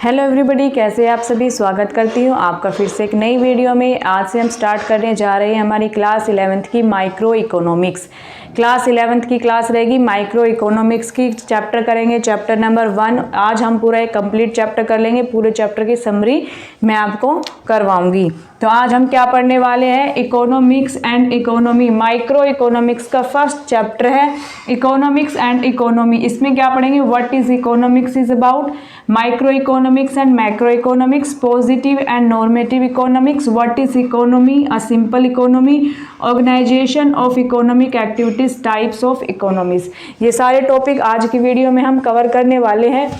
Hello everybody, कैसे आप सभी। स्वागत करती हूँ आपका फिर से एक नई वीडियो में। आज से हम स्टार्ट करने जा रहे हैं हमारी क्लास 11th की माइक्रो इकोनॉमिक्स। क्लास 11th की क्लास रहेगी माइक्रो इकोनॉमिक्स की। चैप्टर करेंगे चैप्टर नंबर 1। आज हम पूरा एक कंप्लीट चैप्टर कर लेंगे। पूरे चैप्टर की समरी मैं आपको करवाऊंगी। तो आज हम क्या पढ़ने वाले हैं, economics and economy. Micro economics का फर्स्ट चैप्टर है इकोनॉमिक्स एंड इकोनॉमी। इसमें क्या पढ़ेंगे, what is economics is about, micro economics and macro economics, positive and normative economics, what is economy, a simple economy, organisation of economic activities, types of economies. ये सारे topic आज की video में हम cover करने वाले हैं।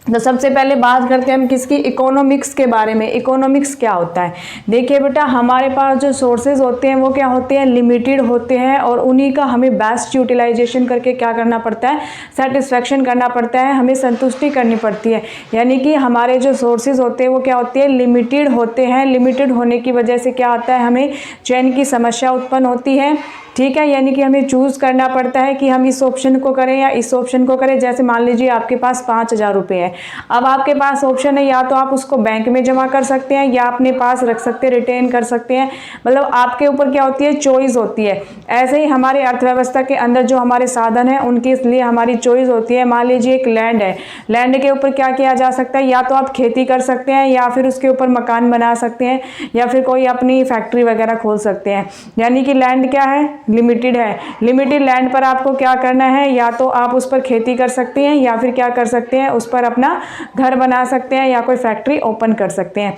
तो सबसे पहले बात करते हैं हम किसकी, इकोनॉमिक्स के बारे में। इकोनॉमिक्स क्या होता है, देखिए बेटा, हमारे पास जो सोर्सेज होते हैं वो क्या होते हैं, लिमिटेड होते हैं, और उन्हीं का हमें बेस्ट यूटिलाइजेशन करके क्या करना पड़ता है, सेटिस्फेक्शन करना पड़ता है, हमें संतुष्टि करनी पड़ती है। यानी कि हमारे जो सोर्सेज होते हैं वो क्या होते हैं, लिमिटेड होते हैं। लिमिटेड होने की वजह से क्या होता है, हमें चयन की समस्या उत्पन्न होती है। ठीक है, यानी कि हमें चूज़ करना पड़ता है कि हम इस ऑप्शन को करें या इस ऑप्शन को करें। जैसे मान लीजिए आपके पास 5,000 रुपये है। अब आपके पास ऑप्शन है, या तो आप उसको बैंक में जमा कर सकते हैं या अपने पास रख सकते हैं, रिटेन कर सकते हैं। मतलब आपके ऊपर क्या होती है, चॉइस होती है। ऐसे ही हमारे अर्थव्यवस्था के अंदर जो हमारे साधन हैं उनके लिए हमारी चॉइस होती है। मान लीजिए एक लैंड है, लैंड के ऊपर क्या किया जा सकता है, या तो आप खेती कर सकते हैं या फिर उसके ऊपर मकान बना सकते हैं या फिर कोई अपनी फैक्ट्री वगैरह खोल सकते हैं। यानी कि लैंड क्या है, लिमिटेड है। लिमिटेड लैंड पर आपको क्या करना है, या तो आप उस पर खेती कर सकते हैं या फिर क्या कर सकते हैं, उस पर अपना घर बना सकते हैं या कोई फैक्ट्री ओपन कर सकते हैं।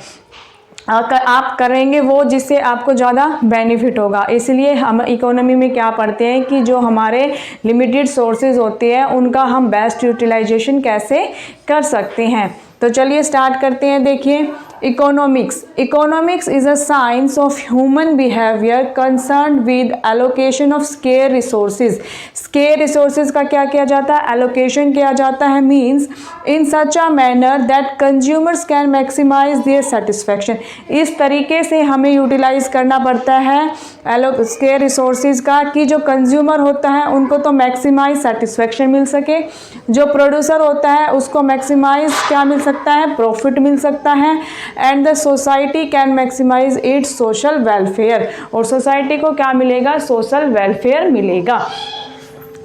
आप करेंगे वो जिससे आपको ज़्यादा बेनिफिट होगा। इसलिए हम इकोनॉमी में क्या पढ़ते हैं कि जो हमारे लिमिटेड सोर्सेज होते हैं उनका हम बेस्ट यूटिलाइजेशन कैसे कर सकते हैं। तो चलिए स्टार्ट करते हैं। देखिए, economics is a science of human behaviour concern with allocation of scarce resources. Scarce resources का क्या किया जाता है, एलोकेशन किया जाता है, means in such a manner that consumers can maximise their satisfaction. इस तरीके से हमें यूटिलाइज करना पड़ता है स्केयर रिसोर्सेज का कि जो कंज्यूमर होता है उनको तो मैक्सिमाइज सेटिस्फैक्शन मिल सके, जो प्रोड्यूसर होता है उसको मैक्सिमाइज क्या मिल सकता है, प्रॉफिट मिल सकता है, and the society can maximise its social welfare. और सोसाइटी को क्या मिलेगा, सोशल वेलफेयर मिलेगा।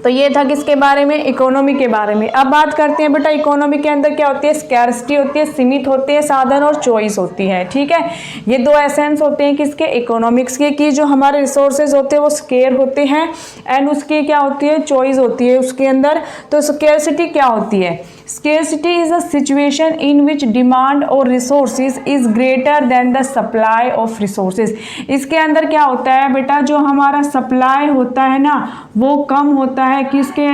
तो ये था किसके बारे में, इकोनॉमी के बारे में। अब बात करते हैं बेटा, इकोनॉमी के अंदर क्या होती है, स्कैर्सिटी होती है, सीमित होते हैं साधन, और चॉइस होती है। ठीक है, ये दो एसेंस होते हैं किसके, इकोनॉमिक्स के, कि जो हमारे रिसोर्सेज होते हैं वो स्केयर होते हैं एंड उसकी क्या होती है, चॉइस होती है उसके अंदर। तो स्कैर्सिटी क्या होती है, scarcity is a situation in which demand or resources is greater than the supply of resources। इसके अंदर क्या होता है बेटा, जो हमारा सप्लाई होता है ना वो कम होता है किसके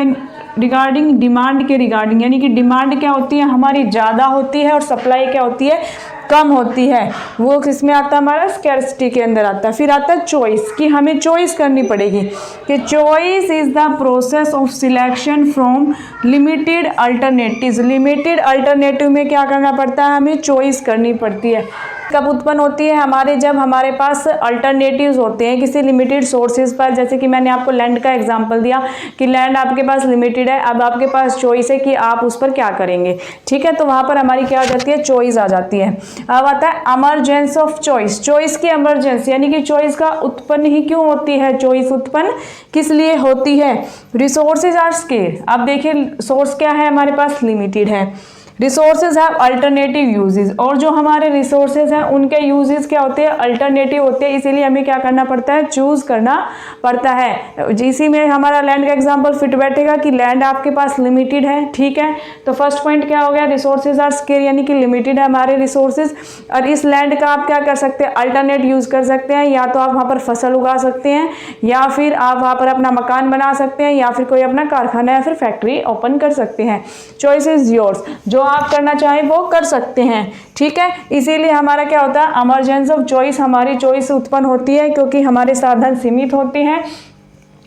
रिगार्डिंग, डिमांड के रिगार्डिंग। यानी कि डिमांड क्या होती है, हमारी ज़्यादा होती है और सप्लाई क्या होती है, कम होती है। वो किसमें आता है, हमारा स्कैर्सिटी के अंदर आता है। फिर आता है चॉइस, कि हमें चॉइस करनी पड़ेगी, कि choice is the process of selection from limited alternatives. Limited alternative में क्या करना पड़ता है, हमें चॉइस करनी पड़ती है। कब उत्पन्न होती है हमारे, जब हमारे पास अल्टरनेटिव्स होते हैं किसी लिमिटेड सोर्सेज पर। जैसे कि मैंने आपको लैंड का एग्जांपल दिया कि लैंड आपके पास लिमिटेड है, अब आपके पास चॉइस है कि आप उस पर क्या करेंगे। ठीक है, तो वहाँ पर हमारी क्या आ जाती है, चॉइस आ जाती है। अब आता है एमरजेंस ऑफ चॉइस। चॉइस की एमरजेंसी, यानी कि चॉइस का उत्पन्न ही क्यों होती है, चॉइस उत्पन्न किस लिए होती है, रिसोर्सेज आर स्केयर। अब देखिए सोर्स क्या है, हमारे पास लिमिटेड है, रिसोर्सेज हैव अल्टरनेटिव यूजेस, और जो हमारे रिसोर्सेज हैं उनके यूजेस क्या होते हैं, अल्टरनेटिव होते हैं। इसीलिए हमें क्या करना पड़ता है, चूज करना पड़ता है। इसी में हमारा लैंड का एग्जांपल फिट बैठेगा कि लैंड आपके पास लिमिटेड है। ठीक है, तो फर्स्ट पॉइंट क्या हो गया, रिसोर्सेज आर स्केयर, यानी कि लिमिटेड है हमारे रिसोर्सेज, और इस लैंड का आप क्या कर सकते हैं, अल्टरनेट यूज कर सकते हैं। या तो आप वहाँ पर फसल उगा सकते हैं, या फिर आप वहाँ पर अपना मकान बना सकते हैं, या फिर कोई अपना कारखाना या फिर फैक्ट्री ओपन कर सकते हैं। चॉइस इज योर्स, जो आप करना चाहें वो कर सकते हैं। ठीक है, इसीलिए हमारा क्या होता है, इमरजेंस ऑफ चॉइस, हमारी चॉइस उत्पन्न होती है क्योंकि हमारे साधन सीमित होते हैं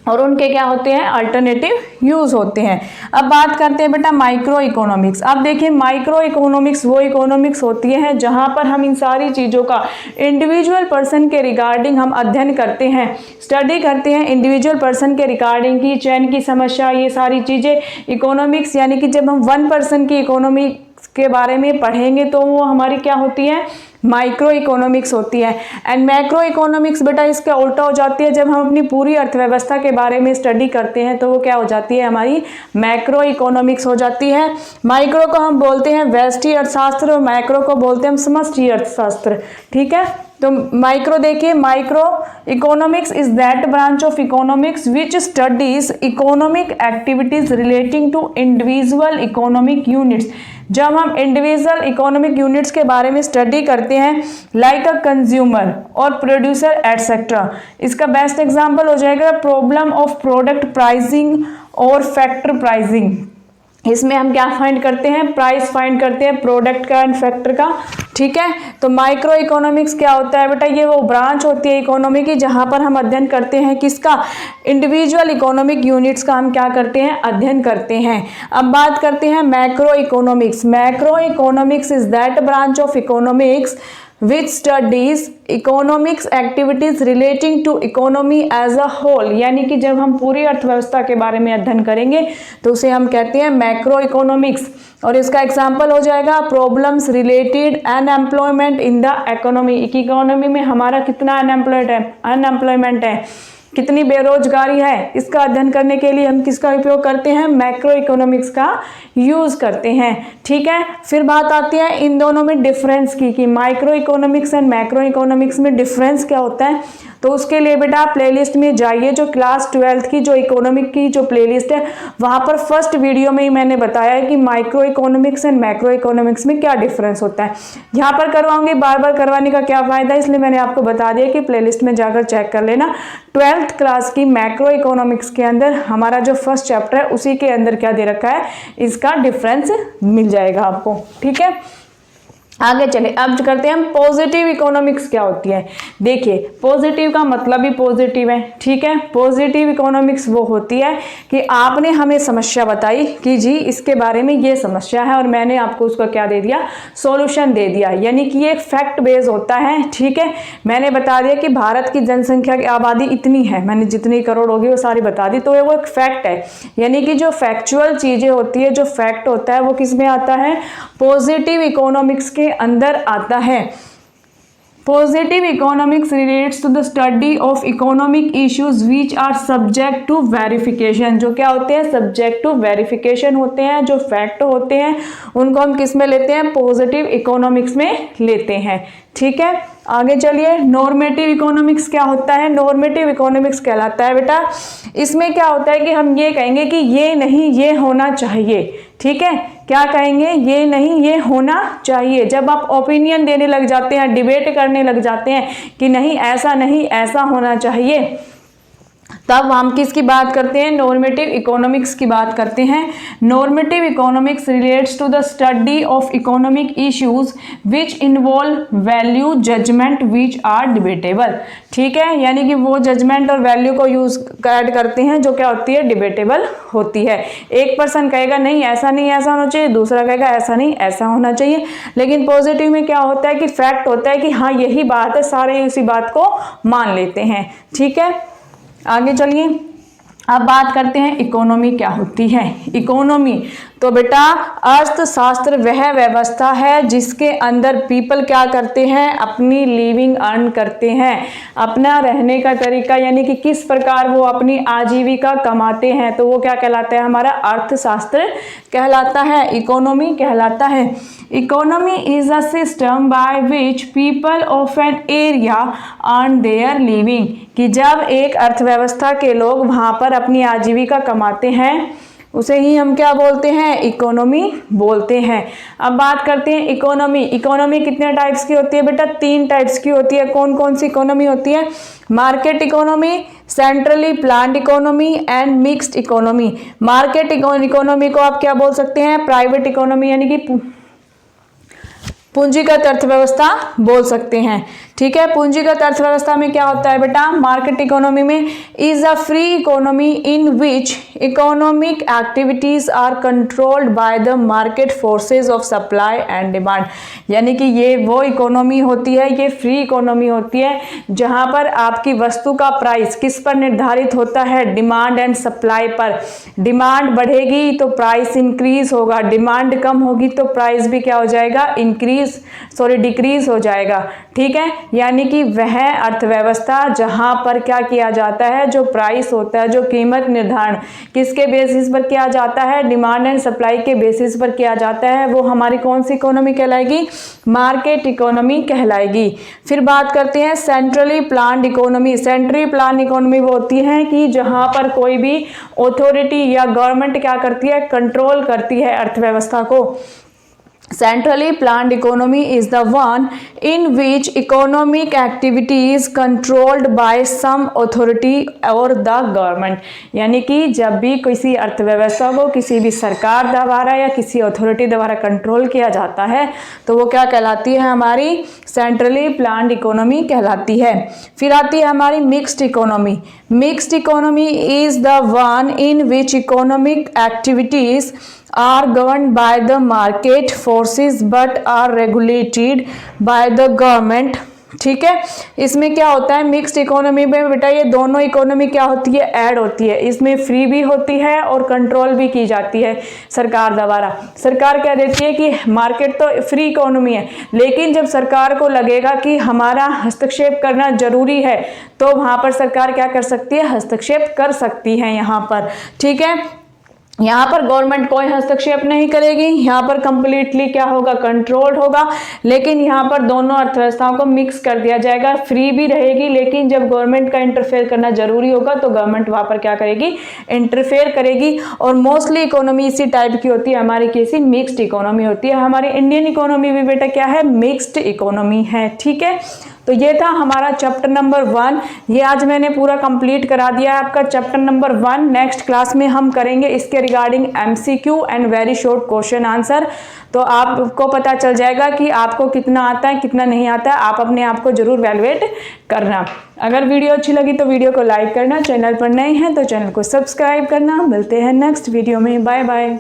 और उनके क्या होते हैं, अल्टरनेटिव यूज होते हैं। अब बात करते हैं बेटा माइक्रो इकोनॉमिक्स। अब देखिए माइक्रो इकोनॉमिक्स वो इकोनॉमिक्स होती है जहां पर हम इन सारी चीज़ों का इंडिविजुअल पर्सन के रिगार्डिंग हम अध्ययन करते हैं, स्टडी करते हैं इंडिविजुअल पर्सन के रिगार्डिंग की चयन की समस्या, ये सारी चीज़ें इकोनॉमिक्स, यानी कि जब हम वन पर्सन की इकोनॉमी के बारे में पढ़ेंगे तो वो हमारी क्या होती है, माइक्रो इकोनॉमिक्स होती है। एंड मैक्रो इकोनॉमिक्स बेटा इसका उल्टा हो जाती है, जब हम अपनी पूरी अर्थव्यवस्था के बारे में स्टडी करते हैं तो वो क्या हो जाती है, हमारी मैक्रो इकोनॉमिक्स हो जाती है। माइक्रो को हम बोलते हैं व्यष्टि अर्थशास्त्र और मैक्रो को बोलते हैं हम समष्टि अर्थशास्त्र। ठीक है, तो माइक्रो देखिए, micro economics is that branch of economics which studies economic activities relating to individual economic units. जब हम इंडिविजुअल इकोनॉमिक यूनिट्स के बारे में स्टडी करते हैं लाइक अ कंज्यूमर और प्रोड्यूसर एटसेट्रा, इसका बेस्ट एग्जांपल हो जाएगा प्रॉब्लम ऑफ प्रोडक्ट प्राइसिंग और फैक्टर प्राइसिंग। इसमें हम क्या फाइंड करते हैं, प्राइस फाइंड करते हैं प्रोडक्ट का एंड फैक्टर का। ठीक है, तो माइक्रो इकोनॉमिक्स क्या होता है बेटा, ये वो ब्रांच होती है इकोनॉमी की जहां पर हम अध्ययन करते हैं किसका, इंडिविजुअल इकोनॉमिक यूनिट्स का हम क्या करते हैं, अध्ययन करते हैं। अब बात करते हैं macro economics. Macro economics is that branch of economics which studies economics activities relating to economy as a whole। यानी कि जब हम पूरी अर्थव्यवस्था के बारे में अध्ययन करेंगे तो उसे हम कहते हैं मैक्रो इकोनॉमिक्स। और इसका एग्जाम्पल हो जाएगा problems related unemployment in the economy. Economy में हमारा कितना अनएम्प्लॉयमेंट है, कितनी बेरोजगारी है, इसका अध्ययन करने के लिए हम किसका उपयोग करते हैं, मैक्रो इकोनॉमिक्स का यूज करते हैं। ठीक है, फिर बात आती है इन दोनों में डिफरेंस की कि micro economics and macro economics में डिफरेंस क्या होता है। तो उसके लिए बेटा आप प्लेलिस्ट में जाइए, जो क्लास 12th की जो इकोनॉमिक की जो प्लेलिस्ट है वहां पर फर्स्ट वीडियो में ही मैंने बताया है कि micro economics and macro economics में क्या डिफरेंस होता है। यहाँ पर करवाऊंगी, बार बार करवाने का क्या फायदा है, इसलिए मैंने आपको बता दिया कि प्लेलिस्ट में जाकर चेक कर लेना। 12th क्लास की मैक्रो इकोनॉमिक्स के अंदर हमारा जो फर्स्ट चैप्टर है उसी के अंदर क्या दे रखा है, इसका डिफरेंस मिल जाएगा आपको। ठीक है, आगे चले, अब करते हैं हम पॉजिटिव इकोनॉमिक्स क्या होती है। देखिए पॉजिटिव का मतलब ही पॉजिटिव है। ठीक है, पॉजिटिव इकोनॉमिक्स वो होती है कि आपने हमें समस्या बताई कि जी इसके बारे में ये समस्या है और मैंने आपको उसका क्या दे दिया, सॉल्यूशन दे दिया। यानी कि ये एक फैक्ट बेस होता है। ठीक है, मैंने बता दिया कि भारत की जनसंख्या की आबादी इतनी है, मैंने जितनी करोड़ होगी वो सारी बता दी, तो वो एक फैक्ट है। यानी कि जो फैक्चुअल चीजें होती है, जो फैक्ट होता है वो किस में आता है, पॉजिटिव इकोनॉमिक्स के अंदर आता है। Positive economics relates to the study of economic issues which are subject to verification. जो क्या होते हैं, सब्जेक्ट टू वेरिफिकेशन होते हैं। जो फैक्ट होते हैं उनको हम किस में लेते हैं, पॉजिटिव इकोनॉमिक्स में लेते हैं। ठीक है, आगे चलिए, नॉर्मेटिव इकोनॉमिक्स क्या होता है। नॉर्मेटिव इकोनॉमिक्स कहलाता है बेटा, इसमें क्या होता है कि हम ये कहेंगे कि ये नहीं ये होना चाहिए। ठीक है, क्या कहेंगे, ये नहीं ये होना चाहिए। जब आप ओपिनियन देने लग जाते हैं, डिबेट करने लग जाते हैं कि नहीं ऐसा होना चाहिए, तब हम किसकी बात करते हैं, नॉर्मेटिव इकोनॉमिक्स की बात करते हैं। Normative economics relates to the study of economic issues which involve value judgement which are debatable. ठीक है, यानी कि वो जजमेंट और वैल्यू को यूज ऐड करते हैं जो क्या होती है, डिबेटेबल होती है। एक पर्सन कहेगा नहीं ऐसा होना चाहिए, दूसरा कहेगा ऐसा नहीं ऐसा होना चाहिए। लेकिन पॉजिटिव में क्या होता है कि फैक्ट होता है कि हाँ यही बात है, सारे इसी बात को मान लेते हैं। ठीक है, आगे चलिए, अब बात करते हैं इकोनॉमी क्या होती है। इकोनॉमी तो बेटा अर्थशास्त्र वह व्यवस्था है जिसके अंदर पीपल क्या करते हैं, अपनी लिविंग अर्न करते हैं, अपना रहने का तरीका, यानी कि किस प्रकार वो अपनी आजीविका कमाते हैं, तो वो क्या कहलाता है, हमारा अर्थशास्त्र कहलाता है, इकोनॉमी कहलाता है। Economy is a system by which people of an area earn their living, कि जब एक अर्थव्यवस्था के लोग वहाँ पर अपनी आजीविका कमाते हैं उसे ही हम क्या बोलते हैं, इकोनॉमी बोलते हैं। अब बात करते हैं इकोनॉमी। इकोनॉमी कितने टाइप्स की होती है बेटा, 3 टाइप्स की होती है। कौन कौन सी इकोनॉमी होती है, market economy, centrally planned economy and mixed economy. Market economy को आप क्या बोल सकते हैं, प्राइवेट इकोनॉमी, यानी कि पूंजीगत अर्थव्यवस्था बोल सकते हैं। ठीक है, पूंजीगत अर्थव्यवस्था में क्या होता है बेटा, मार्केट इकोनॉमी में is a free economy in which economic activities are controlled by the market forces of supply and demand. यानी कि ये वो इकोनॉमी होती है, ये फ्री इकोनॉमी होती है जहां पर आपकी वस्तु का प्राइस किस पर निर्धारित होता है, डिमांड एंड सप्लाई पर। डिमांड बढ़ेगी तो प्राइस इंक्रीज होगा, डिमांड कम होगी तो प्राइस भी क्या हो जाएगा, डिक्रीज हो जाएगा। ठीक है, यानी कि वह अर्थव्यवस्था जहां पर क्या किया जाता है, जो प्राइस होता है, जो कीमत निर्धारण किसके बेसिस पर किया जाता है, डिमांड एंड सप्लाई के बेसिस पर किया जाता है, वो हमारी कौन सी इकोनॉमी कहलाएगी, मार्केट इकोनॉमी कहलाएगी। फिर बात करते हैं centrally planned economy. Centrally plan economy वो होती है कि जहां पर कोई भी अथॉरिटी या गवर्नमेंट क्या करती है, कंट्रोल करती है अर्थव्यवस्था को। Centrally planned economy is the one in which economic activity is controlled by some authority or the government। यानी कि जब भी किसी अर्थव्यवस्था को किसी भी सरकार द्वारा या किसी अथॉरिटी द्वारा कंट्रोल किया जाता है तो वो क्या कहलाती है, हमारी सेंट्रली प्लान्ड इकोनॉमी कहलाती है। फिर आती है हमारी mixed economy. Mixed economy is the one in which economic activities are governed by the market forces but are regulated by the government। ठीक है, इसमें क्या होता है, मिक्स्ड इकोनॉमी में बेटा ये दोनों इकोनॉमी क्या होती है, ऐड होती है। इसमें फ्री भी होती है और कंट्रोल भी की जाती है सरकार द्वारा। सरकार क्या देती है कि मार्केट तो फ्री इकोनॉमी है, लेकिन जब सरकार को लगेगा कि हमारा हस्तक्षेप करना जरूरी है तो वहां पर सरकार क्या कर सकती है, हस्तक्षेप कर सकती है यहाँ पर। ठीक है, यहाँ पर गवर्नमेंट कोई हस्तक्षेप नहीं करेगी, यहाँ पर कंप्लीटली क्या होगा, कंट्रोल्ड होगा। लेकिन यहाँ पर दोनों अर्थव्यवस्थाओं को मिक्स कर दिया जाएगा, फ्री भी रहेगी, लेकिन जब गवर्नमेंट का इंटरफेयर करना जरूरी होगा तो गवर्नमेंट वहाँ पर क्या करेगी, इंटरफेयर करेगी। और मोस्टली इकोनॉमी इसी टाइप की होती है, हमारी कैसी, मिक्स्ड इकोनॉमी होती है। हमारी इंडियन इकोनॉमी भी बेटा क्या है, मिक्स्ड इकोनॉमी है। ठीक है, तो ये था हमारा चैप्टर नंबर 1। ये आज मैंने पूरा कंप्लीट करा दिया है आपका चैप्टर नंबर 1। नेक्स्ट क्लास में हम करेंगे इसके regarding MCQ and very short question answer. तो आपको पता चल जाएगा कि आपको कितना आता है कितना नहीं आता है। आप अपने आप को जरूर वैल्यूएट करना। अगर वीडियो अच्छी लगी तो वीडियो को लाइक करना, चैनल पर नए हैं तो चैनल को सब्सक्राइब करना। मिलते हैं नेक्स्ट वीडियो में, बाय बाय।